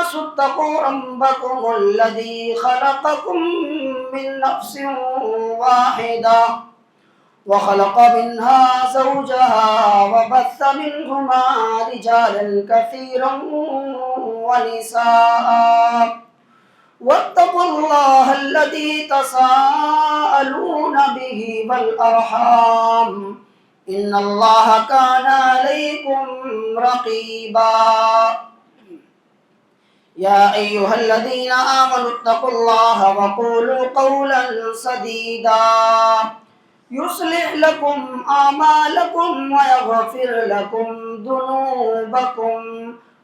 الناس اتقوا ربكم الذي خلقكم من نفس واحدة وخلق منها زوجها وبث منهما رجالا كثيرا ونساء واتقوا الله الذي تساءلون به والأرحام إن الله كان عليكم رقيبا يا أيها الذين آمنوا اتقوا الله وقولوا قولا سديدا يصلح لكم أعمالكم ويغفر لكم ذنوبكم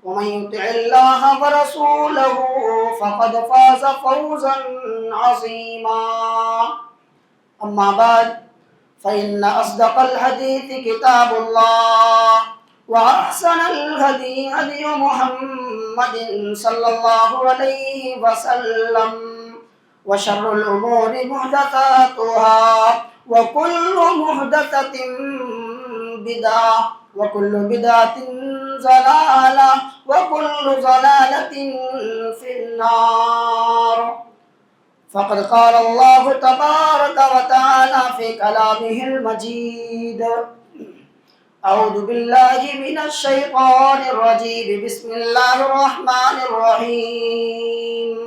ومن يطع الله ورسوله فقد فاز فوزا عظيما أما بعد فإن أصدق الحديث كتاب الله وأحسن الهدي هدي محمد صلى الله عليه وسلم وشر الأمور محدثاتها وكل محدثة بدعة وكل بدعة ضلالة وكل ضلالة في النار فقد قال الله تبارك وتعالى في كلامه المجيد أعوذ بالله من الشيطان الرجيم بسم الله الرحمن الرحيم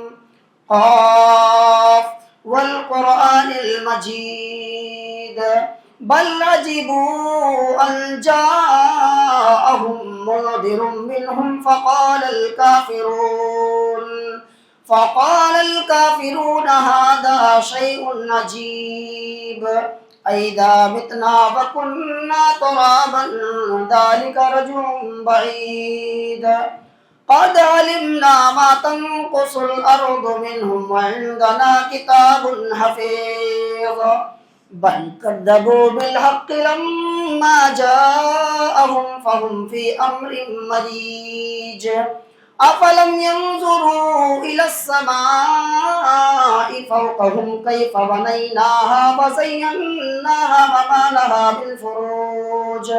قاف والقرآن المجيد بل عجبوا أن جاءهم منذر منهم فقال الكافرون هذا شيء عجيب أئذا متنا وكنا ترابا ذلك رجل بعيد قد علمنا ما تنقص الأرض منهم وعندنا كتاب حفيظ بل كذبوا بالحق لما جاءهم فهم في أمر مريج أفلم ينظروا إلى السماء فوقهم كيف بنيناها وزيناها وما لها من فروج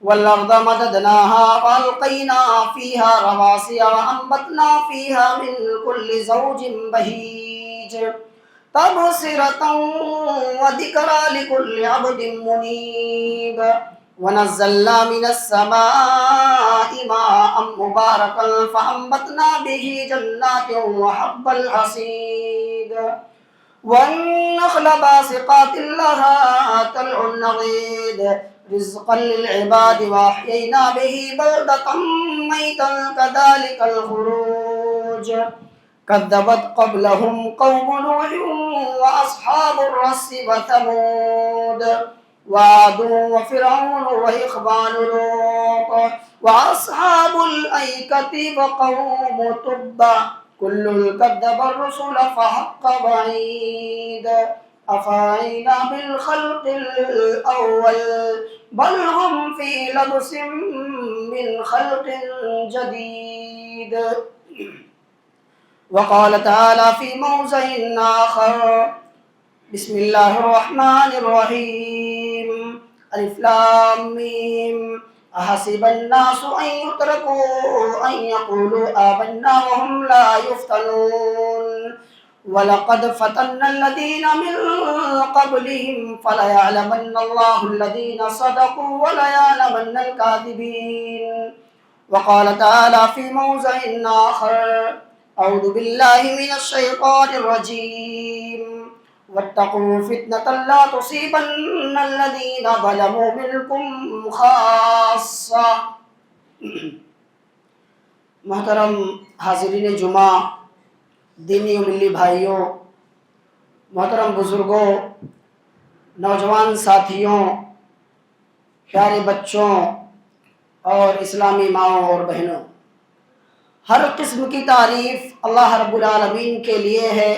والأرض مددناها وألقينا فيها رواسي وأنبتنا فيها من كل زوج بهيج تبصرة وذكرى لكل عبد منيب ونزلنا من السماء ماء مباركا فأنبتنا به جنات وحب الحصيد والنخل باسقات لها طلع نضيد رزقا للعباد وأحيينا به بلدة ميتا كذلك الخروج كذبت قبلهم قوم نوح وأصحاب الرس وثمود وعاد وفرعون وإخوان لوط وأصحاب الأيكة وقوم تبع كل كذب الرسل فحق وعيد أفعينا بالخلق الأول بل هم في لبس من خلق جديد وقال تعالى في موضع آخر بسم الله الرحمن الرحيم ألف لام ميم أحسب الناس أن يتركوا أن يقولوا آمنا وهم لا يفتنون ولقد فتنا الذين من قبلهم فليعلمن الله الذين صدقوا وليعلمن الكاذبين وقال تعالى في موضع آخر أعوذ بالله من الشيطان الرجيم واتقوا فتنة لا تصيبن الذين ظلموا منكم خاصة محترم حاضرین جمعہ، دینی و ملی بھائیوں، محترم بزرگوں، نوجوان ساتھیوں، پیارے بچوں اور اسلامی ماؤں اور بہنوں، ہر قسم کی تعریف اللہ رب العالمین کے لیے ہے،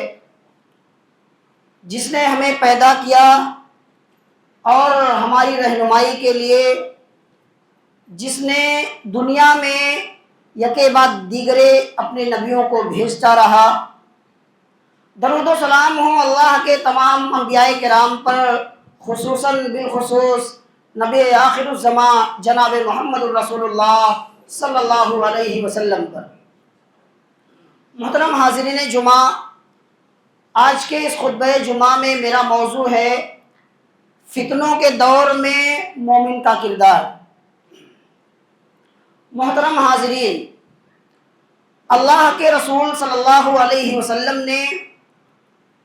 جس نے ہمیں پیدا کیا اور ہماری رہنمائی کے لیے، جس نے دنیا میں یکے بعد دیگرے اپنے نبیوں کو بھیجتا رہا۔ درود و سلام ہو اللہ کے تمام انبیاء کرام پر، خصوصاً بالخصوص نبی آخر الزمان جناب محمد الرسول اللہ صلی اللہ علیہ وسلم پر۔ محترم حاضرین جمعہ، آج کے اس خطبہ جمعہ میں میرا موضوع ہے فتنوں کے دور میں مومن کا کردار۔ محترم حاضرین، اللہ کے رسول صلی اللہ علیہ وسلم نے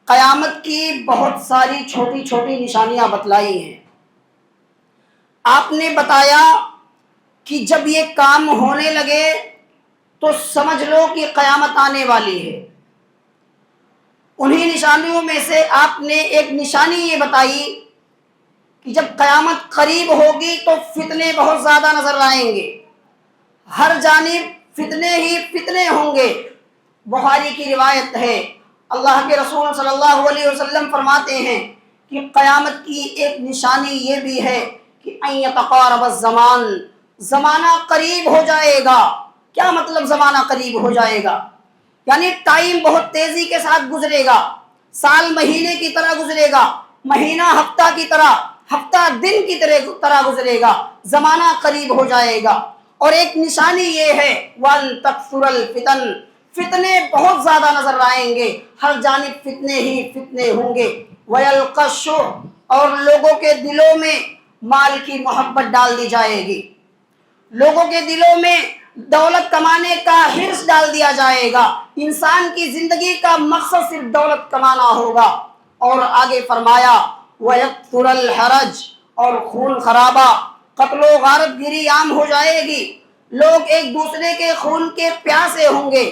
قیامت کی بہت ساری چھوٹی چھوٹی نشانیاں بتلائی ہیں۔ آپ نے بتایا کہ جب یہ کام ہونے لگے تو سمجھ لو کہ قیامت آنے والی ہے۔ انہی نشانیوں میں سے آپ نے ایک نشانی یہ بتائی کہ جب قیامت قریب ہوگی تو فتنے بہت زیادہ نظر آئیں گے، ہر جانب فتنے ہی فتنے ہوں گے۔ بخاری کی روایت ہے، اللہ کے رسول صلی اللہ علیہ وسلم فرماتے ہیں کہ قیامت کی ایک نشانی یہ بھی ہے کہ ان یتقارب الزمان، زمانہ قریب ہو جائے گا۔ کیا مطلب زمانہ قریب ہو جائے گا؟ یعنی ٹائم بہت تیزی کے ساتھ گزرے گا، سال مہینے کی طرح گزرے گا، مہینہ ہفتہ کی طرح، ہفتہ دن کی طرح گزرے گا، زمانہ قریب ہو جائے گا۔ اور ایک نشانی یہ ہے وَلْتَكْثُرَ الْفِتَنُ، فتنے بہت زیادہ نظر آئیں گے، ہر جانب فتنے ہی فتنے ہوں گے۔ وَيَلْقَى الشُّحَّ، اور لوگوں کے دلوں میں مال کی محبت ڈال دی جائے گی، لوگوں کے دلوں میں دولت کمانے کا حرص ڈال دیا جائے گا، انسان کی زندگی کا مقصد صرف دولت کمانا ہوگا۔ اور آگے فرمایا وَيَكْثُرَ الْحَرَجُ، اور خون خرابہ، قتل و غارت گیری عام ہو جائے گی، لوگ ایک دوسرے کے خون کے پیاسے ہوں گے۔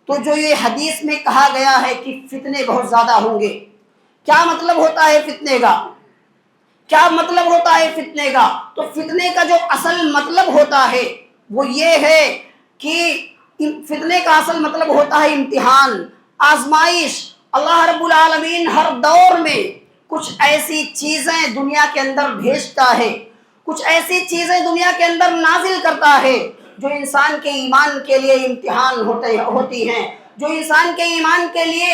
تو جو یہ حدیث میں کہا گیا ہے کہ فتنے بہت زیادہ ہوں گے، کیا مطلب ہوتا ہے فتنے کا؟ کیا مطلب ہوتا ہے فتنے کا؟ تو فتنے کا جو اصل مطلب ہوتا ہے وہ یہ ہے کہ فتنے کا اصل مطلب ہوتا ہے امتحان، آزمائش۔ اللہ رب العالمین ہر دور میں کچھ ایسی چیزیں دنیا کے اندر بھیجتا ہے، کچھ ایسی چیزیں دنیا کے اندر نازل کرتا ہے جو انسان کے ایمان کے لیے امتحان ہوتی ہیں، جو انسان کے ایمان کے لیے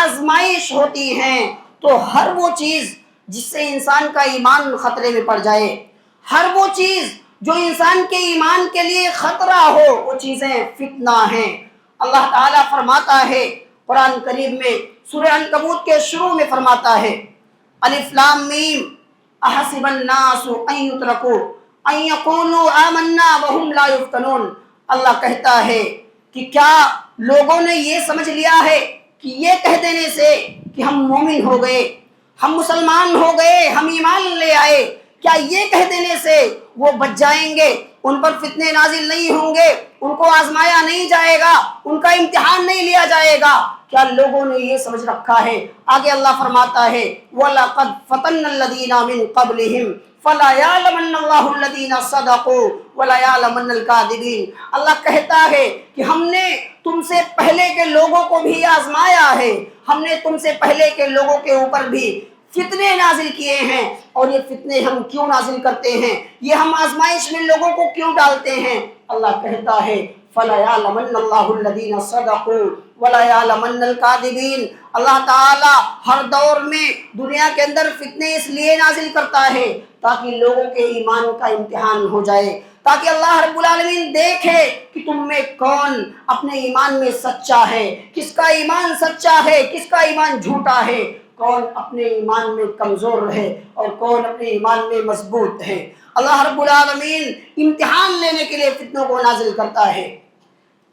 آزمائش ہوتی ہیں۔ تو ہر وہ چیز جس سے انسان کا ایمان خطرے میں پڑ جائے، ہر وہ چیز جو انسان کے ایمان کے لیے خطرہ ہو، وہ چیزیں فتنہ ہیں۔ اللہ تعالیٰ فرماتا ہے قرآن کریم میں سورہ عنکبوت کے شروع میں فرماتا ہے الف لام میم احسب الناس ان یترکوا ان یقولوا آمنا وهم لا یفتنون۔ اللہ کہتا ہے کہ کیا لوگوں نے یہ سمجھ لیا ہے کہ یہ کہہ دینے سے کہ ہم مومن ہو گئے، ہم مسلمان ہو گئے، ہم ایمان لے آئے، کیا یہ کہہ دینے سے وہ بچ جائیں گے، ان پر فتنے نازل نہیں ہوں گے، ان کو آزمایا نہیں جائے گا، ان کا امتحان نہیں لیا جائے گا؟ کیا لوگوں نے یہ سمجھ رکھا ہے؟ آگے اللہ فرماتا ہے وَلَقَدْ فَتَنَّ الَّذِينَ مِن قَبْلِهِمْ فَلَا يَعْلَمَنَّ اللَّهُ الَّذِينَ صَدَقُوا وَلَا يَعْلَمَنَّ الْكَاذِبِينَ۔ اللہ کہتا ہے کہ ہم نے تم سے پہلے کے لوگوں کو بھی آزمایا ہے، ہم نے تم سے پہلے کے لوگوں کے اوپر بھی فتنے نازل کیے ہیں۔ اور یہ فتنے ہم کیوں نازل کرتے ہیں، یہ ہم آزمائش میں لوگوں کو کیوں ڈالتے ہیں؟ اللہ کہتا ہے فَلَا يَعْلَمَنَّ اللَّهُ الَّذِينَ صَدَقُوا وَلَا يَعْلَمَنَّ الْكَاذِبِينَ۔ اللہ تعالیٰ ہر دور میں دنیا کے اندر فتنے اس لیے نازل کرتا ہے تاکہ لوگوں کے ایمان کا امتحان ہو جائے، تاکہ اللہ رب العالمین دیکھے کہ تم میں کون اپنے ایمان میں سچا ہے، کس کا ایمان سچا ہے، کس کا ایمان جھوٹا ہے، کون اپنے ایمان میں کمزور ہے اور کون اپنے ایمان میں مضبوط ہے۔ اللہ رب العالمین امتحان لینے کے لیے فتنوں کو نازل کرتا ہے۔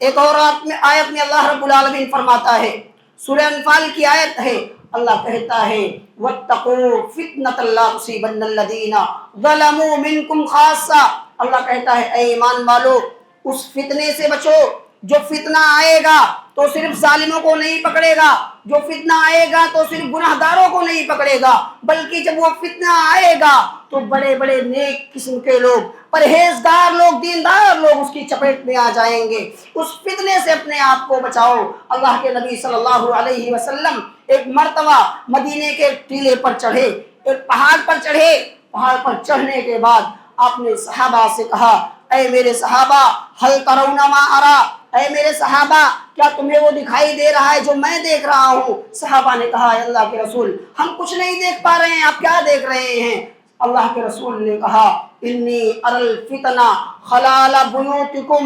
ایک اور آیت میں اللہ رب العالمین فرماتا ہے، سورہ انفال کی آیت ہے، اللہ کہتا ہے وَاتَّقُوا فِتْنَةً لَا تُصِيبَنَّ الَّذِينَ ظَلَمُوا مِنْكُمْ خَاصَّةً۔ اللہ کہتا ہے اے ایمان والو، اس فتنے سے بچو، جو فتنہ آئے گا تو صرف ظالموں کو نہیں پکڑے گا، جو فتنہ آئے گا تو صرف گناہ گاروں کو نہیں پکڑے گا، بلکہ جب وہ فتنہ آئے گا تو بڑے بڑے نیک قسم کے لوگ، پرہیزگار لوگ، دیندار لوگ اس کی چپیٹ میں آ جائیں گے۔ اس فتنے سے اپنے آپ کو بچاؤ۔ اللہ کے نبی صلی اللہ علیہ وسلم ایک مرتبہ مدینے کے ٹیلے پر چڑھے، ایک پہاڑ پر چڑھے، پہاڑ پر چڑھنے کے بعد آپ نے صحابہ سے کہا اے میرے صحابہ ہل ترون ما ارا، اے میرے صحابہ کیا تمہیں وہ دکھائی دے رہا ہے جو میں دیکھ رہا ہوں؟ صحابہ نے کہا اے اللہ کے رسول ہم کچھ نہیں دیکھ پا رہے ہیں، آپ کیا دیکھ رہے ہیں؟ اللہ کے رسول نے کہا انی اری الفتنہ خلال بیوتکم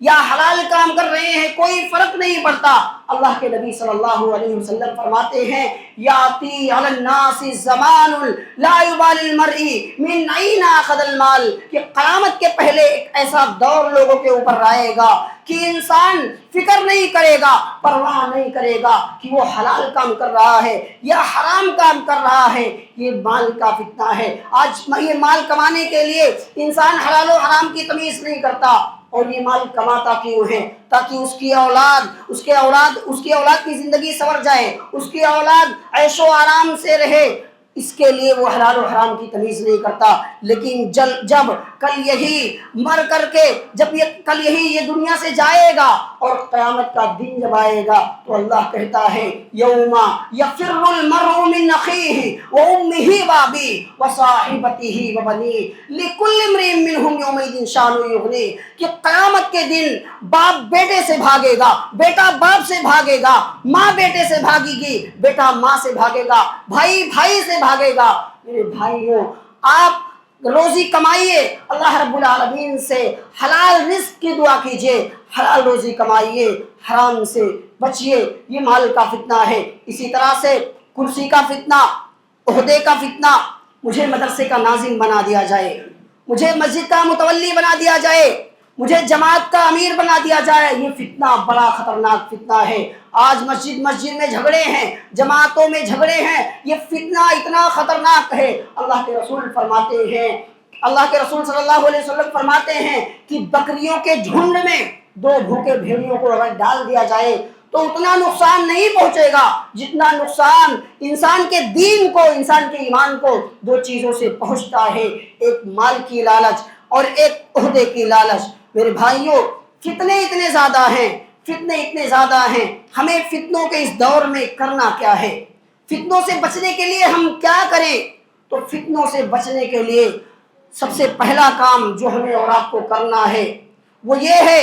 یا حلال کام کر رہے ہیں، کوئی فرق نہیں پڑتا۔ اللہ کے نبی صلی اللہ علیہ وسلم فرماتے ہیں یاتی علی الناس زمان لا یبالی المرء من این اخذ المال، کہ قیامت کے پہلے ایک ایسا دور لوگوں کے اوپر آئے گا کہ انسان فکر نہیں کرے گا، پرواہ نہیں کرے گا کہ وہ حلال کام کر رہا ہے یا حرام کام کر رہا ہے۔ یہ مال کا فتنہ ہے۔ آج یہ مال کمانے کے لیے انسان حلال و حرام کی تمیز نہیں کرتا، اور یہ مال کماتا کیوں ہے؟ تاکہ اس کی اولاد کی زندگی سنور جائے، اس کی اولاد عیش و آرام سے رہے، اس کے لیے وہ حلال و حرام کی تمیز نہیں کرتا۔ لیکن جب کل یہی مر کر کے کل یہی یہ دنیا سے جائے گا اور قیامت کا دن جب آئے گا تو اللہ کہتا ہے یوم یفر المرء من اخیہ وامہ وابیہ وصاحبتہ وبنیہ لکل امرئ منہم یومئذ شأن یغنیہ، کہ قیامت کے دن باپ بیٹے سے بھاگے گا، بیٹا باپ سے بھاگے گا، ماں بیٹے سے بھاگے گی، بیٹا ماں سے بھاگے گا، بھائی بھائی سے بھاگے گا۔ میرے بھائیوں، آپ روزی کمائیے، اللہ رب العالمین سے حلال رزق کی دعا کیجئے، حلال روزی کمائیے، حرام سے بچیے۔ یہ مال کا فتنہ ہے۔ اسی طرح سے کرسی کا فتنہ، عہدے کا فتنہ، مجھے مدرسے کا ناظم بنا دیا جائے، مجھے مسجد کا متولی بنا دیا جائے، مجھے جماعت کا امیر بنا دیا جائے، یہ فتنہ بڑا خطرناک فتنہ ہے۔ آج مسجد میں جھگڑے ہیں، جماعتوں میں جھگڑے ہیں، یہ فتنہ اتنا خطرناک ہے۔ اللہ کے رسول صلی اللہ علیہ وسلم فرماتے ہیں کہ بکریوں کے جھنڈ میں 2 بھوکے بھیڑیوں کو اگر ڈال دیا جائے تو اتنا نقصان نہیں پہنچے گا جتنا نقصان انسان کے دین کو، انسان کے ایمان کو 2 چیزوں سے پہنچتا ہے، ایک مال کی لالچ اور ایک عہدے کی لالچ۔ میرے بھائیوں، فتنے اتنے زیادہ ہیں، ہمیں فتنوں کے اس دور میں کرنا کیا ہے؟ فتنوں سے بچنے کے لیے ہم کیا کریں؟ تو فتنوں سے بچنے کے لیے سب سے پہلا کام جو ہمیں اور آپ کو کرنا ہے وہ یہ ہے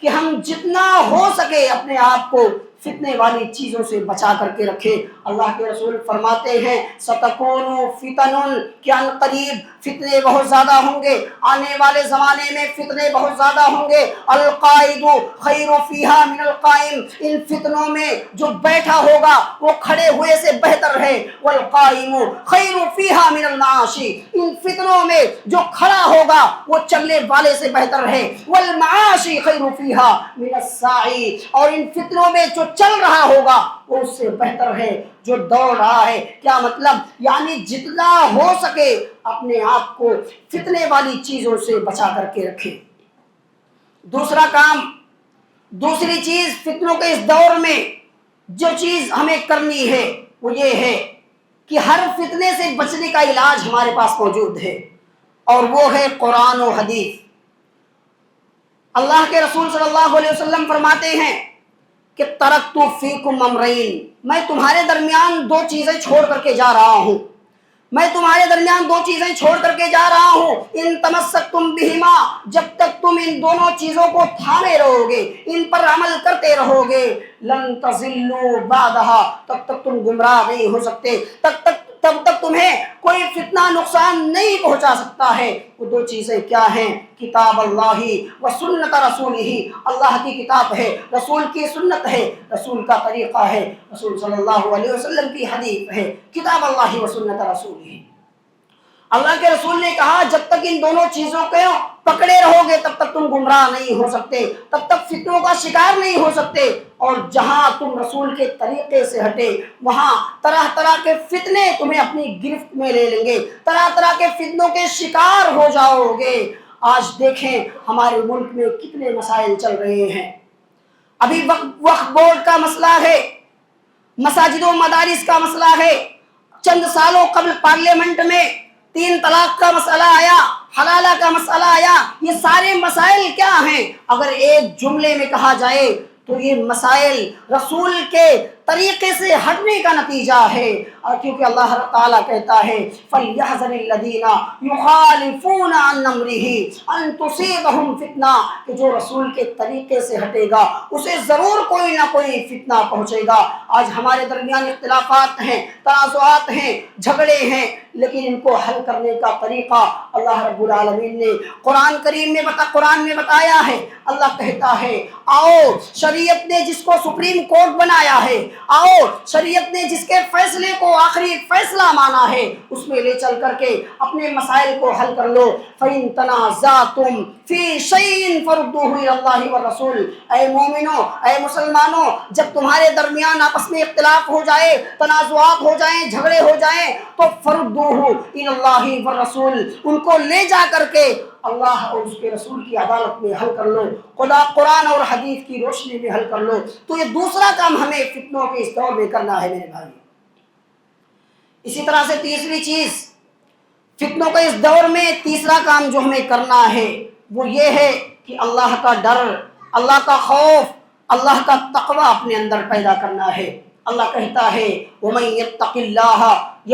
کہ ہم جتنا ہو سکے اپنے آپ کو فتنے والی چیزوں سے بچا کر کے رکھے۔ اللہ کے رسول فرماتے ہیں سَتَكُونُ فِتَنٌ، کہ ان قریب فتنے بہت زیادہ ہوں گے، آنے والے زمانے میں فتنے بہت زیادہ ہوں گے۔ القائد خیر فیہا من القائم، ان فتنوں میں جو بیٹھا ہوگا وہ کھڑے ہوئے سے بہتر ہے۔ والقائم خیر فیہا من المعاشی، ان فتنوں میں جو کھڑا ہوگا وہ چلنے والے سے بہتر ہے۔ والمعاشی خیر فیہا من الساعی، اور ان فتنوں میں جو چل رہا ہوگا وہ اس سے بہتر ہے جو دوڑ رہا ہے۔ کیا مطلب؟ یعنی جتنا ہو سکے اپنے آپ کو فتنے والی چیزوں سے بچا کر کے رکھے۔ دوسری چیز فتنوں کے اس دور میں جو چیز ہمیں کرنی ہے وہ یہ ہے کہ ہر فتنے سے بچنے کا علاج ہمارے پاس موجود ہے، اور وہ ہے قرآن و حدیث۔ اللہ کے رسول صلی اللہ علیہ وسلم فرماتے ہیں کہ ترکت فیکم امرین، میں تمہارے درمیان 2 چیزیں چھوڑ کر کے جا رہا ہوں، ان تمسکتم بہما، جب تک تم ان دونوں چیزوں کو تھامے رہو گے، ان پر عمل کرتے رہو گے، لن تضلوا بعدہا، تب تک تم گمراہ نہیں ہو سکتے، تب تک تمہیں کوئی فتنہ نقصان نہیں پہنچا سکتا ہے۔ وہ 2 چیزیں کیا ہیں؟ کتاب اللہ و سنت رسولہ، اللہ کی کتاب ہے، رسول کی سنت ہے، رسول کا طریقہ ہے، رسول صلی اللہ علیہ وسلم کی حدیث ہے، کتاب اللہ و سنت رسولہ۔ اللہ کے رسول نے کہا جب تک ان دونوں چیزوں کو پکڑے رہو گے تب تک تم گمراہ نہیں ہو سکتے، تب تک فتنوں کا شکار نہیں ہو سکتے، اور جہاں تم رسول کے طریقے سے ہٹے وہاں طرح طرح کے فتنے تمہیں اپنی گرفت میں لے لیں گے، طرح طرح کے فتنوں کے شکار ہو جاؤ گے۔ آج دیکھیں ہمارے ملک میں کتنے مسائل چل رہے ہیں۔ ابھی وقف بورڈ کا مسئلہ ہے، مساجد و مدارس کا مسئلہ ہے، چند سالوں قبل پارلیمنٹ میں 3 طلاق کا مسئلہ آیا، حلالہ کا مسئلہ آیا۔ یہ سارے مسائل کیا ہیں؟ اگر ایک جملے میں کہا جائے تو یہ مسائل رسول کے طریقے سے ہٹنے کا نتیجہ ہے، اور کیونکہ اللہ تعالیٰ کہتا ہے فَلْيَحْذَرِ الَّذِينَ يُخَالِفُونَ عَنْ أَمْرِهِ أَن تُصِيبَهُمْ فِتْنَةٌ، کہ جو رسول کے طریقے سے ہٹے گا اسے ضرور کوئی نہ کوئی فتنہ پہنچے گا۔ آج ہمارے درمیان اختلافات ہیں، تنازعات ہیں، جھگڑے ہیں، لیکن ان کو حل کرنے کا طریقہ اللہ رب العالمین نے قرآن کریم میں بتایا ہے۔ اللہ کہتا ہے آؤ، شریعت نے جس کو سپریم کورٹ بنایا ہے، آؤ شریعت نے جس کے فیصلے کو آخری فیصلہ مانا ہے، اس میں لے چل کر کے اپنے مسائل کو حل کر لو۔ فَإِن تَنَازَعْتُمْ فِي شَيْءٍ فَرُدُّوهُ إِلَى اللَّهِ وَالرَّسُولِ، اے مومنوں، اے مسلمانوں، جب تمہارے درمیان آپس میں اختلاف ہو جائے، تنازعات ہو جائیں، جھگڑے ہو جائیں، تو فَرُدُّوهُ إِلَى اللَّهِ وَالرَّسُولِ، ان کو لے جا کر کے اللہ اور اس کے رسول کی عدالت میں حل کر لو، خدا قرآن اور حدیث کی روشنی میں حل کر لو۔ تو یہ دوسرا کام ہمیں فتنوں کے اس دور میں کرنا ہے میرے بھائی۔ اسی طرح سے تیسری چیز، فتنوں کے اس دور میں تیسرا کام جو ہمیں کرنا ہے وہ یہ ہے کہ اللہ کا ڈر، اللہ کا خوف، اللہ کا تقوی اپنے اندر پیدا کرنا ہے۔ اللہ کہتا ہے وَمَن يَتَّقِ اللَّهَ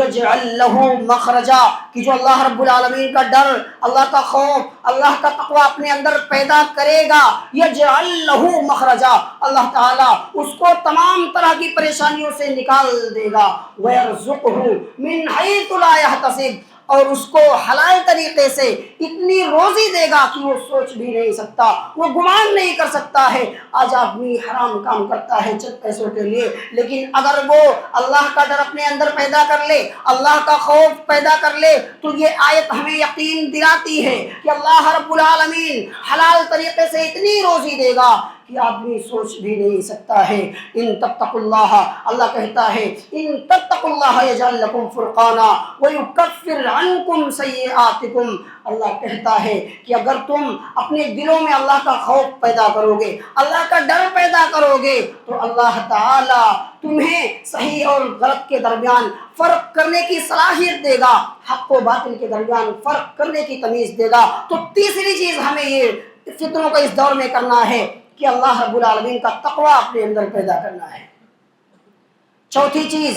يَجْعَل لَّهُ مَخْرَجًا، کہ جو اللہ رب العالمین کا ڈر، اللہ کا خوف، اللہ کا تقوی اپنے اندر پیدا کرے گا، يَجْعَل لَّهُ مَخْرَجًا، اللہ تعالیٰ اس کو تمام طرح کی پریشانیوں سے نکال دے گا، وَيَرْزُقْهُ مِنْ حَيْثُ لَا يَحْتَسِبُ، اور اس کو حلال طریقے سے اتنی روزی دے گا کہ وہ سوچ بھی نہیں سکتا، وہ گمان نہیں کر سکتا ہے۔ آج آدمی حرام کام کرتا ہے چند پیسوں کے لیے، لیکن اگر وہ اللہ کا ڈر اپنے اندر پیدا کر لے، اللہ کا خوف پیدا کر لے، تو یہ آیت ہمیں یقین دلاتی ہے کہ اللہ رب العالمین حلال طریقے سے اتنی روزی دے گا کہ آدمی سوچ بھی نہیں سکتا ہے۔ ان تتقوا اللہ، اللہ کہتا ہے ان تتقوا اللہ یجعل لکم فرقانا ویکفر عنکم سیئاتکم، اللہ کہتا ہے کہ اگر تم اپنے دلوں میں اللہ کا خوف پیدا کرو گے، اللہ کا ڈر پیدا کرو گے، تو اللہ تعالی تمہیں صحیح اور غلط کے درمیان فرق کرنے کی صلاحیت دے گا، حق و باطل کے درمیان فرق کرنے کی تمیز دے گا۔ تو تیسری چیز ہمیں یہ فتنوں کو اس دور میں کرنا ہے کہ اللہ رب العالمین کا تقوی اپنے اندر پیدا کرنا ہے۔ چوتھی چیز،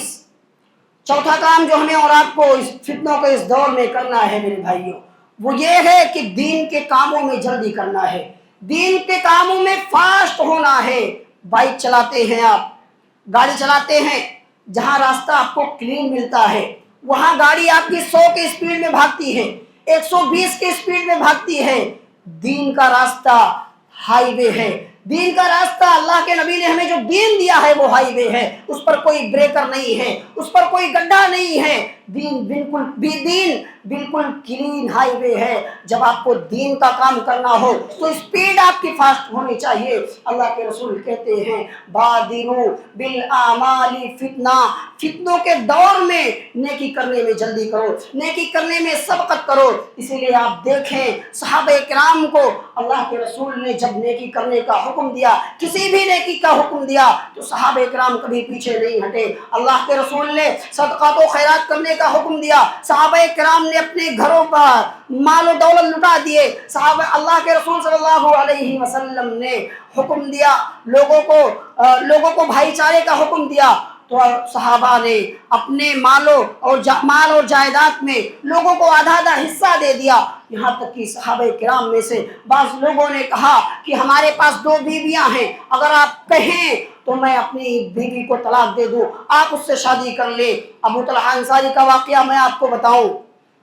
چوتھا کام جو ہمیں اور آپ کو اس فتنوں کو اس دور میں کرنا ہے میرے بھائیوں، وہ یہ ہے کہ دین کے کاموں میں جلدی کرنا ہے، دین کے کاموں میں فاسٹ ہونا ہے۔ بائک چلاتے ہیں آپ، گاڑی چلاتے ہیں، جہاں راستہ آپ کو کلین ملتا ہے وہاں گاڑی آپ کی 100 کی اسپیڈ میں بھاگتی ہے، 120 کی اسپیڈ میں بھاگتی ہے۔ دین کا راستہ ہائی وے ہے، دین کا راستہ اللہ کے نبی نے ہمیں جو دین دیا ہے وہ ہائی وے ہے، اس پر کوئی بریکر نہیں ہے، اس پر کوئی گڈھا نہیں ہے، دین بالکل کلین ہائی وے ہے۔ جب آپ کو دین کا کام کرنا ہو تو اسپیڈ آپ کی فاسٹ ہونی چاہیے۔ اللہ کے رسول کہتے ہیں بادروا بالاعمال فتنہ، فتنوں کے دور میں نیکی کرنے میں جلدی کرو، نیکی کرنے میں سبقت کرو۔ اسی لیے آپ دیکھیں صحابہ کرام کو اللہ کے رسول نے جب نیکی کرنے کا حکم دیا، کسی بھی نیکی کا حکم دیا، تو صحابہ کرام کبھی پیچھے نہیں ہٹے۔ اللہ کے رسول نے صدقات و خیرات کرنے کا حکم دیا، صحابہ کرام نے اپنے گھروں پر مال و دولت لٹا دیے۔ صحابہ اللہ کے رسول صلی اللہ علیہ وسلم نے حکم دیا، لوگوں کو بھائی چارے کا حکم دیا، تو صحابہ نے اپنے مال اور جائیداد میں لوگوں کو آدھا آدھا حصہ دے دیا۔ یہاں تک کہ صحابہ کرام میں سے بعض لوگوں نے کہا کہ ہمارے پاس 2 بیویاں ہیں، اگر آپ کہیں تو میں اپنی بیوی کو طلاق دے دوں، آپ اس سے شادی کر لیں۔ ابو طلحہ انصاری کا واقعہ میں آپ کو بتاؤں۔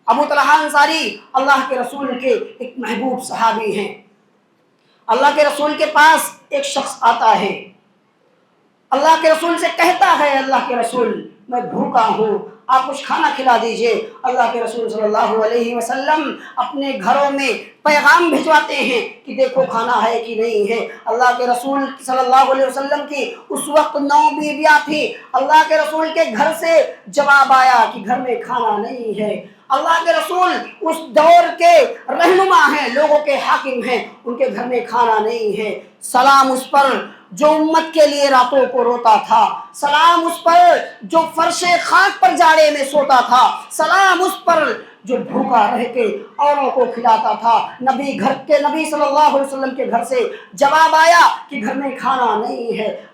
ابو طلحہ انصاری اللہ کے رسول کے ایک محبوب صحابی ہیں۔ اللہ کے رسول کے پاس ایک شخص آتا ہے، اللہ کے رسول سے کہتا ہے اللہ کے رسول میں بھوکا ہوں، آپ کچھ کھانا کھلا دیجئے۔ اللہ کے رسول صلی اللہ علیہ وسلم اپنے گھروں میں پیغام بھجواتے ہیں کہ دیکھو کھانا ہے کہ نہیں ہے۔ اللہ کے رسول صلی اللہ علیہ وسلم کی اس وقت 9 بیویاں تھیں۔ اللہ کے رسول کے گھر سے جواب آیا کہ گھر میں کھانا نہیں ہے۔ اللہ کے رسول اس دور کے رہنما ہیں، لوگوں کے حاکم ہیں، ان کے گھر میں کھانا نہیں ہے۔ سلام اس پر جو امت کے لیے راتوں کو روتا تھا، سلام اس پر جو فرش خاک پر جاڑے میں سوتا تھا، سلام اس پر جو بھوکا رہ کے اوروں کو کھلاتا تھا۔ نبی صلی اللہ علیہ وسلم کے گھر سے جواب آیا کہ گھر میں کھانا نہیں ہے۔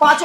5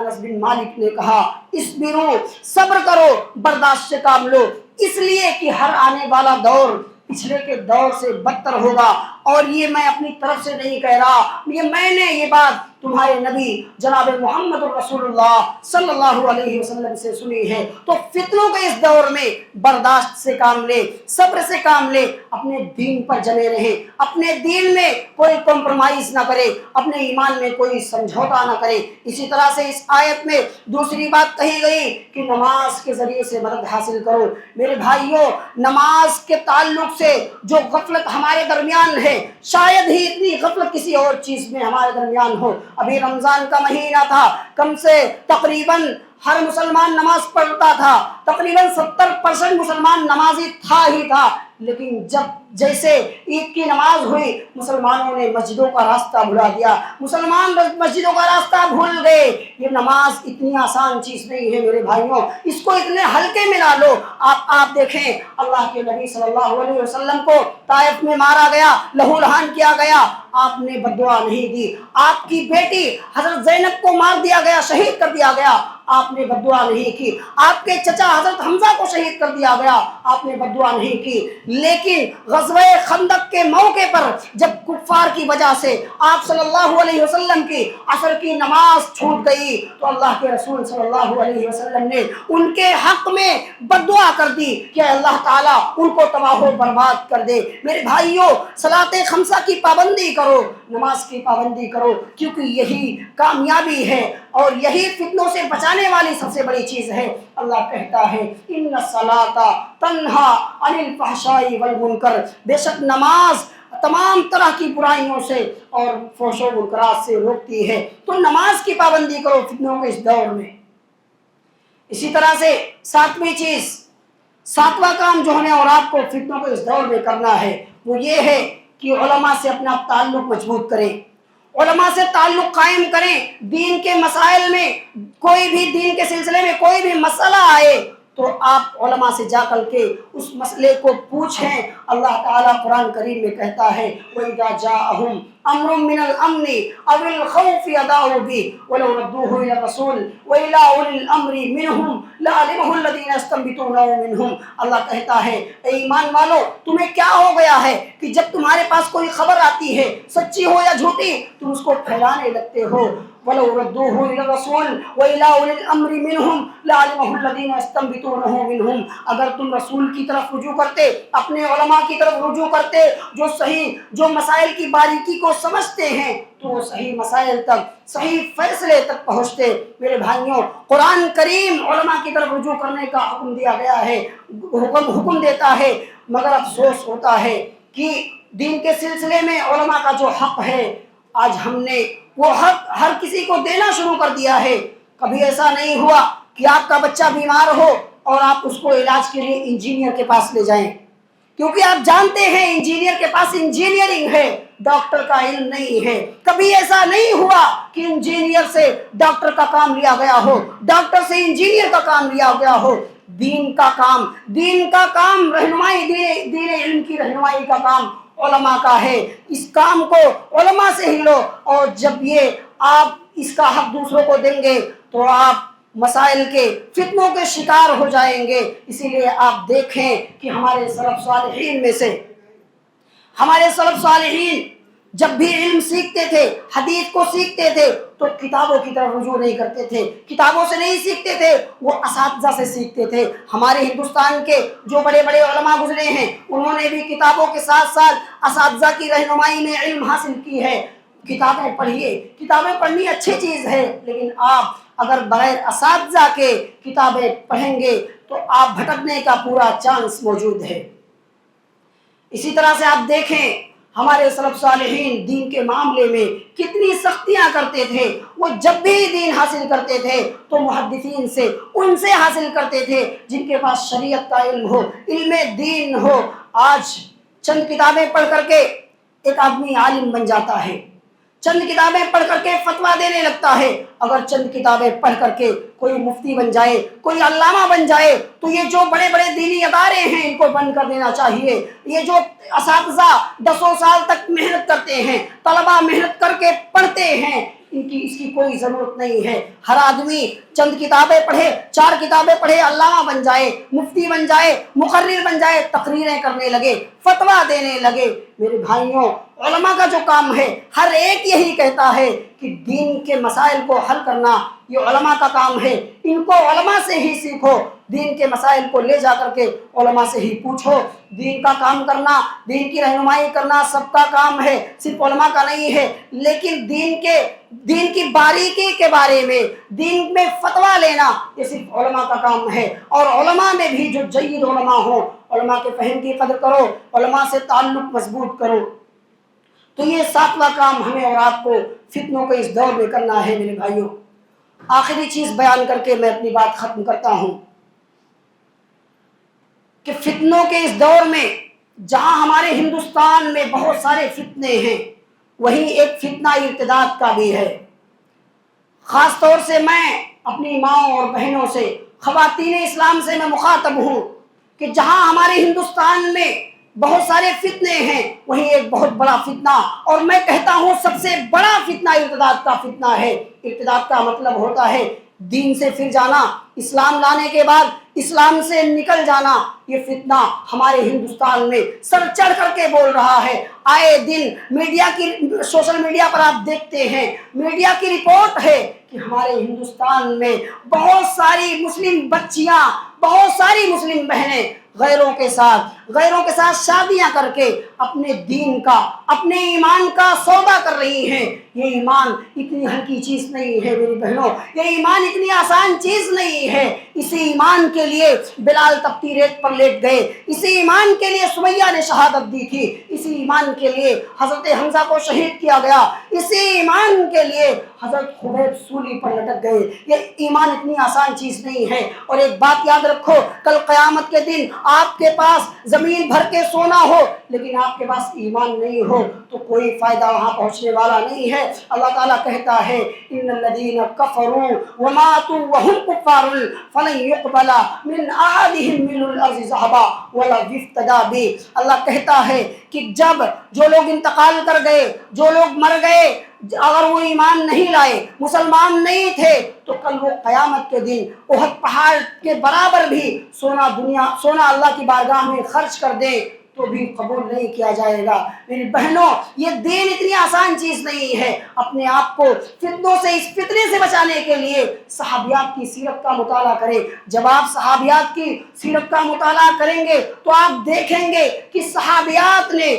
انس بن مالک نے کہا اسبرو، صبر کرو، برداشت سے کام لو، اس لیے کہ ہر آنے والا دور پچھلے کے دور سے بدتر ہوگا۔ اور یہ میں اپنی طرف سے نہیں کہہ رہا، میں نے یہ بات تمہارے نبی جناب محمد رسول اللہ صلی اللہ علیہ وسلم سے سنی ہے۔ تو فتنوں کے اس دور میں برداشت سے کام لے، صبر سے کام لے، اپنے دین پر جمے رہے، اپنے دین میں کوئی کمپرومائز نہ کرے، اپنے ایمان میں کوئی سمجھوتا نہ کرے۔ اسی طرح سے اس آیت میں دوسری بات کہی گئی کہ نماز کے ذریعے سے مدد حاصل کرو۔ میرے بھائیوں، نماز کے تعلق سے جو غفلت ہمارے درمیان ہے، شاید ہی اتنی غفلت کسی اور چیز میں ہمارے درمیان ہو۔ ابھی رمضان کا مہینہ تھا، کم سے تقریباً ہر مسلمان نماز پڑھتا تھا، تقریباً 70% مسلمان نمازی تھا ہی تھا، لیکن جیسے عید کی نماز ہوئی مسلمانوں نے مسجدوں کا راستہ بھلا دیا، مسلمان مسجدوں کا راستہ بھول گئے۔ یہ نماز اتنی آسان چیز نہیں ہے میرے بھائیوں، اس کو اتنے ہلکے میں نہ لو۔ آپ دیکھیں اللہ کے نبی صلی اللہ علیہ وسلم کو طائف میں مارا گیا، لہو لہان کیا گیا، آپ نے بد دعا نہیں دی۔ آپ کی بیٹی حضرت زینب کو مار دیا گیا، شہید کر دیا گیا، آپ نے بد دعا نہیں کی۔ آپ کے چچا حضرت حمزہ کو شہید کر دیا گیا، آپ نے بد دعا نہیں کی۔ لیکن غزوہ خندق کے موقع پر جب کفار کی وجہ سے آپ صلی اللہ علیہ وسلم کی عصر کی نماز چھوٹ گئی تو اللہ کے رسول صلی اللہ علیہ وسلم نے ان کے حق میں بد دعا کر دی کہ اللہ تعالیٰ ان کو تباہ و برباد کر دے۔ میرے بھائیوں، صلاۃ خمسہ کی پابندی کرو، نماز کی پابندی کرو، کیونکہ یہی کامیابی ہے اور یہی فتنوں سے بچانے والی سب سے بڑی چیز ہے۔ اللہ کہتا ہے ان الصلاۃ تنہی عن الفحشاء والمنکر، بے شک نماز تمام طرح کی برائیوں سے اور فحش و منکرات سے روکتی ہے۔ تو نماز کی پابندی کرو فتنوں کے اس دور میں۔ اسی طرح سے ساتواں چیز، ساتواں کام جو ہمیں اور آپ کو فتنوں کے اس دور میں کرنا ہے وہ یہ ہے کہ علماء سے اپنا تعلق مضبوط کریں، علماء سے تعلق قائم کریں۔ دین کے مسائل میں کوئی بھی دین کے سلسلے میں کوئی بھی مسئلہ آئے تو آپ علماء سے جا کر کے اس مسئلے کو پوچھیں۔ اللہ تعالیٰ قرآن کریم میں کہتا ہے وَإِذَا جَاءَهُمْ أَمْرٌ مِّنَ الْأَمْنِ أَوِ الْخَوْفِ أَذَاعُوا بِهِ وَلَوْ رَدُّوهُ إِلَى الرَّسُولِ وَإِلَىٰ أُولِي الْأَمْرِ مِنْهُمْ لَعَلِمَهُ الَّذِينَ يَسْتَنبِطُونَهُ مِنْهُمْ۔ اللہ کہتا ہے اے ایمان والو، تمہیں کیا ہو گیا ہے کہ جب تمہارے پاس کوئی خبر آتی ہے، سچی ہو یا جھوٹی، تم اس کو پھیلانے لگتے ہو۔ وَلَوْ رَدُّوهُ إِلَى الرَّسُولِ وَإِلَىٰ أُولِي الْأَمْرِ مِنْهُمْ لَعَلِمَهُ الَّذِينَ يَسْتَنبِطُونَهُ مِنْهُمْ۔ اگر تم رسول کی طرف رجوع کرتے، اپنے علماء کی طرف رجوع کرتے جو مسائل کی باریکی کو سمجھتے ہیں، تو وہ صحیح مسائل تک، صحیح فیصلے تک پہنچتے۔ میرے بھائیوں، قرآن کریم علماء کی طرف رجوع کرنے کا حکم دیا گیا ہے، حکم دیتا ہے، مگر افسوس ہوتا ہے کہ دین کے سلسلے میں علماء کا جو حق ہے آج ہم نے وہ حق ہر کسی کو دینا شروع کر دیا ہے۔ کبھی ایسا نہیں ہوا کہ آپ کا بچہ بیمار ہو اور آپ اس کو علاج کے لیے انجینئر کے پاس لے جائیں، کیونکہ آپ جانتے ہیں انجینئر کے پاس انجینئرنگ ہے، ڈاکٹر کا علم نہیں ہے۔ کبھی ایسا نہیں ہوا کہ انجینئر سے ڈاکٹر کا کام لیا گیا ہو، ڈاکٹر سے انجینئر کا کام لیا گیا ہو۔ دین کا کام رہنمائی، دین علم کی رہنمائی کا کام علماء کا ہے۔ اس کام کو علماء سے ہی لو، اور جب یہ آپ اس کا حق دوسروں کو دیں گے تو آپ مسائل کے، فتنوں کے شکار ہو جائیں گے۔ اسی لیے آپ دیکھیں کہ ہمارے سلف صالحین جب بھی علم سیکھتے تھے، حدیث کو سیکھتے تھے تو کتابوں کی طرف رجوع نہیں کرتے تھے، کتابوں سے نہیں سیکھتے تھے، وہ اساتذہ سے سیکھتے تھے۔ ہمارے ہندوستان کے جو بڑے بڑے علماء گزرے ہیں انہوں نے بھی کتابوں کے ساتھ ساتھ اساتذہ کی رہنمائی میں علم حاصل کی ہے۔ کتابیں پڑھیے، کتابیں پڑھنی اچھی چیز ہے، لیکن آپ اگر بغیر اساتذہ کے کتابیں پڑھیں گے تو آپ بھٹکنے کا پورا چانس موجود ہے۔ اسی طرح سے آپ دیکھیں ہمارے سلف صالحین دین کے معاملے میں کتنی سختیاں کرتے تھے۔ وہ جب بھی دین حاصل کرتے تھے تو محدثین سے، ان سے حاصل کرتے تھے جن کے پاس شریعت کا علم ہو، علم دین ہو۔ آج چند کتابیں پڑھ کر کے ایک آدمی عالم بن جاتا ہے، چند کتابیں پڑھ کر کے فتویٰ دینے لگتا ہے۔ اگر چند کتابیں پڑھ کر کے کوئی مفتی بن جائے، کوئی علامہ بن جائے تو یہ جو بڑے بڑے دینی ادارے ہیں ان کو بند کر دینا چاہیے۔ یہ جو اساتذہ 10 سال تک محنت کرتے ہیں، طلبہ محنت کر کے پڑھتے ہیں، اس کی کوئی ضرورت نہیں ہے۔ ہر آدمی چند کتابیں پڑھے، 4 کتابیں پڑھے، علامہ بن جائے، مفتی بن جائے، مقرر بن جائے، تقریریں کرنے لگے، فتویٰ دینے لگے۔ میرے بھائیوں، علماء کا جو کام ہے، ہر ایک یہی کہتا ہے کہ دین کے مسائل کو حل کرنا یہ علماء کا کام ہے۔ ان کو علماء سے ہی سیکھو، دین کے مسائل کو لے جا کر کے علماء سے ہی پوچھو۔ دین کا کام کرنا، دین کی رہنمائی کرنا سب کا کام ہے، صرف علماء کا نہیں ہے۔ لیکن دین کی باریکی کے بارے میں، دین میں فتویٰ لینا یہ صرف علماء کا کام ہے۔ اور علماء میں بھی جو جید علماء ہوں، علماء کے فہم کی قدر کرو، علماء سے تعلق مضبوط کرو۔ تو یہ 7واں کام ہمیں اور آپ کو فتنوں کو اس دور میں کرنا ہے۔ میرے بھائیوں، آخری چیز بیان کر کے میں اپنی بات ختم کرتا ہوں کہ فتنوں کے اس دور میں جہاں ہمارے ہندوستان میں بہت سارے فتنے ہیں، وہیں ایک فتنہ ارتداد کا بھی ہے۔ خاص طور سے میں اپنی ماؤں اور بہنوں سے، خواتین اسلام سے میں مخاطب ہوں کہ جہاں ہمارے ہندوستان میں بہت سارے فتنے ہیں، وہیں ایک بہت بڑا فتنہ، اور میں کہتا ہوں سب سے بڑا فتنہ ارتداد کا فتنہ ہے۔ ارتداد کا مطلب ہوتا ہے دین سے پھر جانا، اسلام لانے کے بعد اسلام سے نکل جانا۔ یہ فتنہ ہمارے ہندوستان میں سر چڑھ کر کے بول رہا ہے۔ آئے دن سوشل میڈیا پر آپ دیکھتے ہیں، میڈیا کی رپورٹ ہے کہ ہمارے ہندوستان میں بہت ساری مسلم بچیاں، بہت ساری مسلم بہنیں غیروں کے ساتھ شادیاں کر کے اپنے دین کا، اپنے ایمان کا سودا کر رہی ہیں۔ یہ ایمان اتنی ہلکی چیز نہیں ہے میری بہنوں، یہ ایمان اتنی آسان چیز نہیں ہے۔ اسی ایمان کے لیے بلال تپتی ریت پر لیٹ گئے، اسی ایمان کے لیے سمیہ نے شہادت دی تھی، اسی ایمان کے لیے حضرت حمزہ کو شہید کیا گیا، اسی ایمان کے لیے حضرت خبیب سولی پر لٹک گئے۔ یہ ایمان اتنی آسان چیز نہیں ہے۔ اور ایک بات یاد رکھو، کل قیامت کے دن آپ کے پاس زمین بھر کے سونا ہو لیکن آپ کے پاس ایمان نہیں ہو تو کوئی فائدہ وہاں پہنچنے والا نہیں ہے۔ اللہ تعالیٰ کہتا ہے ان الذین کفروا وماتوا وهم کفار فلن يقبل من احدهم ملء الارض ذهبا ولو افتدى به۔ اللہ کہتا ہے کہ جب جو لوگ انتقال کر گئے، جو لوگ مر گئے، اگر وہ ایمان نہیں لائے، مسلمان نہیں تھے، تو کل وہ قیامت کے دن احد پہاڑ کے برابر بھی سونا اللہ کی بارگاہ میں خرچ کر دیں تو بھی قبول نہیں کیا جائے گا۔ میری بہنوں، یہ دین اتنی آسان چیز نہیں ہے۔ اپنے آپ کو فتنوں سے، اس فتنے سے بچانے کے لیے صحابیات کی سیرت کا مطالعہ کریں۔ جب آپ صحابیات کی سیرت کا مطالعہ کریں گے تو آپ دیکھیں گے کہ صحابیات نے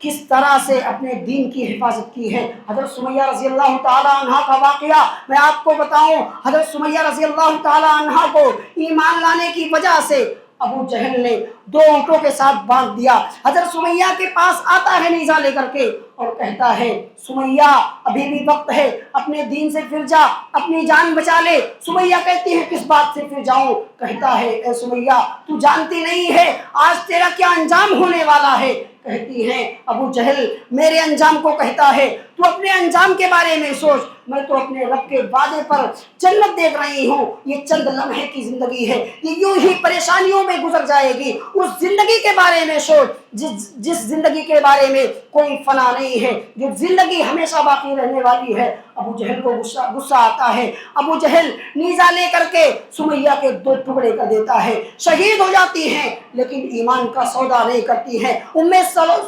کس طرح سے اپنے دین کی حفاظت کی ہے۔ حضرت سمیہ رضی اللہ تعالی عنہ کا واقعہ میں آپ کو بتاؤں۔ حضرت سمیہ رضی اللہ تعالی عنہ کو ایمان لانے کی وجہ سے ابو جہل نے 2 اونٹوں کے ساتھ باندھ دیا۔ حضرت سمیہ کے پاس آتا ہے نیزہ لے کر کے اور کہتا ہے سمیہ ابھی بھی وقت ہے، اپنے دین سے پھر جا، اپنی جان بچا لے۔ سمیہ کہتی ہے کس بات سے پھر جاؤں؟ کہتا ہے اے سمیہ تو جانتی نہیں ہے آج تیرا کیا انجام ہونے والا ہے؟ کہتی ہے ابو جہل میرے انجام کو کہتا ہے، تو اپنے انجام کے بارے میں سوچ، میں تو اپنے رب کے وعدے پر جنت دیکھ رہی ہوں۔ یہ چند لمحے کی زندگی ہے، یہ یوں ہی پریشانیوں میں گزر جائے گی۔ اس زندگی کے بارے میں سوچ جس زندگی کے بارے میں کوئی فنا نہیں ہے، جو زندگی ہمیشہ باقی رہنے والی ہے۔ ابو جہل کو غصہ آتا ہے۔ ابو جہل نیزہ لے کر کے سمیہ کے 2 ٹکڑے کر دیتا ہے، شہید ہو جاتی ہیں لیکن ایمان کا سودا نہیں کرتی ہیں۔ ام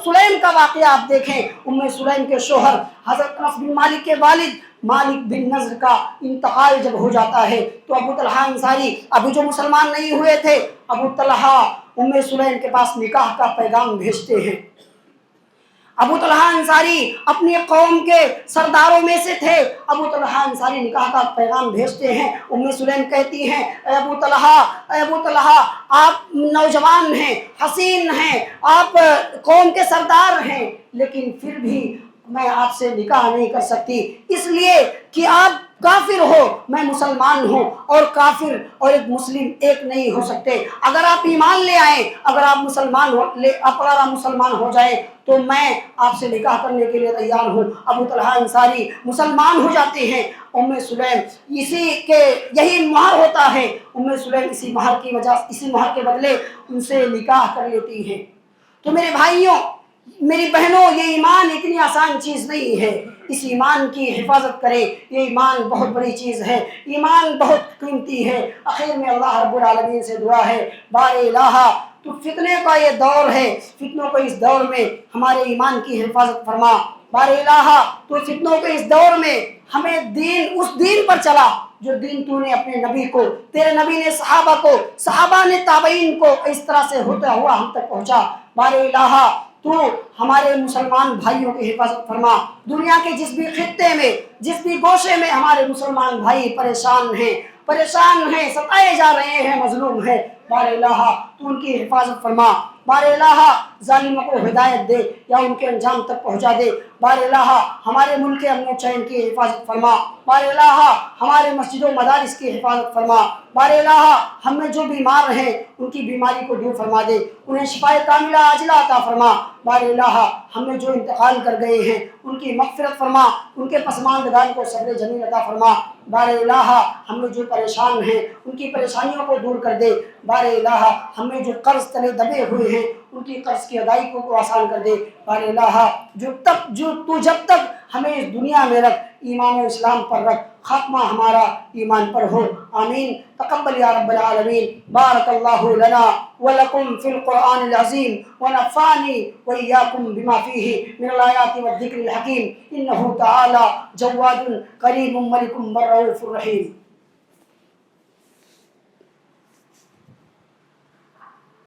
سلیم کا واقعہ آپ دیکھیں۔ ام سلیم کے شوہر حضرت انس بن مالک کے والد مالک بن نضر کا انتقال جب ہو جاتا ہے تو ابو طلحہ انصاری ابھی جو مسلمان نہیں ہوئے تھے، ابو طلحہ ام سلیم کے پاس نکاح کا پیغام بھیجتے ہیں۔ ابو طلحہ انصاری اپنی قوم کے سرداروں میں سے تھے۔ ابو طلحہ انصاری نکاح کا پیغام بھیجتے ہیں۔ ام سلیم کہتی ہیں اے ابو طلحہ آپ نوجوان ہیں، حسین ہیں، آپ قوم کے سردار ہیں، لیکن پھر بھی میں آپ سے نکاح نہیں کر سکتی، اس لیے کہ آپ کافر ہو، میں مسلمان ہوں، اور کافر اور ایک مسلم ایک نہیں ہو سکتے۔ اگر آپ ایمان لے آئیں، اگر آپ مسلمان ہو جائیں تو میں آپ سے نکاح کرنے کے لیے تیار ہوں۔ ابو طلحہ انصاری مسلمان ہو جاتے ہیں۔ ام سلیم یہی مہر ہوتا ہے، ام سلیم اسی مہر کے بدلے ان سے نکاح کر لیتی ہیں۔ تو میرے بھائیوں، میری بہنوں، یہ ایمان اتنی آسان چیز نہیں ہے، اس ایمان کی حفاظت کریں، یہ ایمان بہت بڑی چیز ہے، ایمان بہت قیمتی ہے۔ آخر میں اللہ رب العالمین سے دعا ہے، بار الہ تو فتنے کا یہ دور ہے، فتنوں کو اس دور میں ہمارے ایمان کی حفاظت فرما۔ بار الہ تو فتنوں کے اس دور میں ہمیں اس دین پر چلا جو دین تو نے اپنے نبی کو، تیرے نبی نے صحابہ کو، صحابہ نے تابعین کو اس طرح سے ہوتا ہوا ہم تک پہنچا۔ بار الہ تو ہمارے مسلمان بھائیوں کی حفاظت فرما۔ دنیا کے جس بھی خطے میں، جس بھی گوشے میں ہمارے مسلمان بھائی پریشان ہیں، ستائے جا رہے ہیں، مظلوم ہیں، بار الہ تو ان کی حفاظت فرما۔ بار الہ ظالموں کو ہدایت دے یا ان کے انجام تک پہنچا دے۔ بار الہ ہمارے ملک کے امن و چین کی حفاظت فرما۔ بار الہ ہمارے مسجد و مدارس کی حفاظت فرما۔ بار الہ ہم میں جو بیمار ہیں ان کی بیماری کو دور فرما دے، انہیں شفائے کاملہ عاجلہ عطا فرما۔ بار الہ ہم میں جو انتقال کر گئے ہیں ان کی مغفرت فرما، ان کے پسماندگان کو صبر جمیل عطا فرما۔ بار الہ ہم میں جو پریشان ہیں ان کی پریشانیوں کو دور کر دے۔ بار الہ ہم میں جو قرض تلے دبے ہوئے ہیں ان کی قرض کی ادائیگی کو آسان کر دے۔ بار الہ تو جب تک ہمیں اس دنیا میں رکھ، ایمان و اسلام پر رکھ، خاتمہ ہمارا ایمان پر ہو۔ آمین۔ تقبل یا رب العالمین۔ بارک اللہ لنا ولکم فی القرآن العظیم ونفعنی وإیاکم بما فیہ من الآیات والذکر الحکیم، انہ تعالی جواد کریم ملک بر رؤوف رحیم۔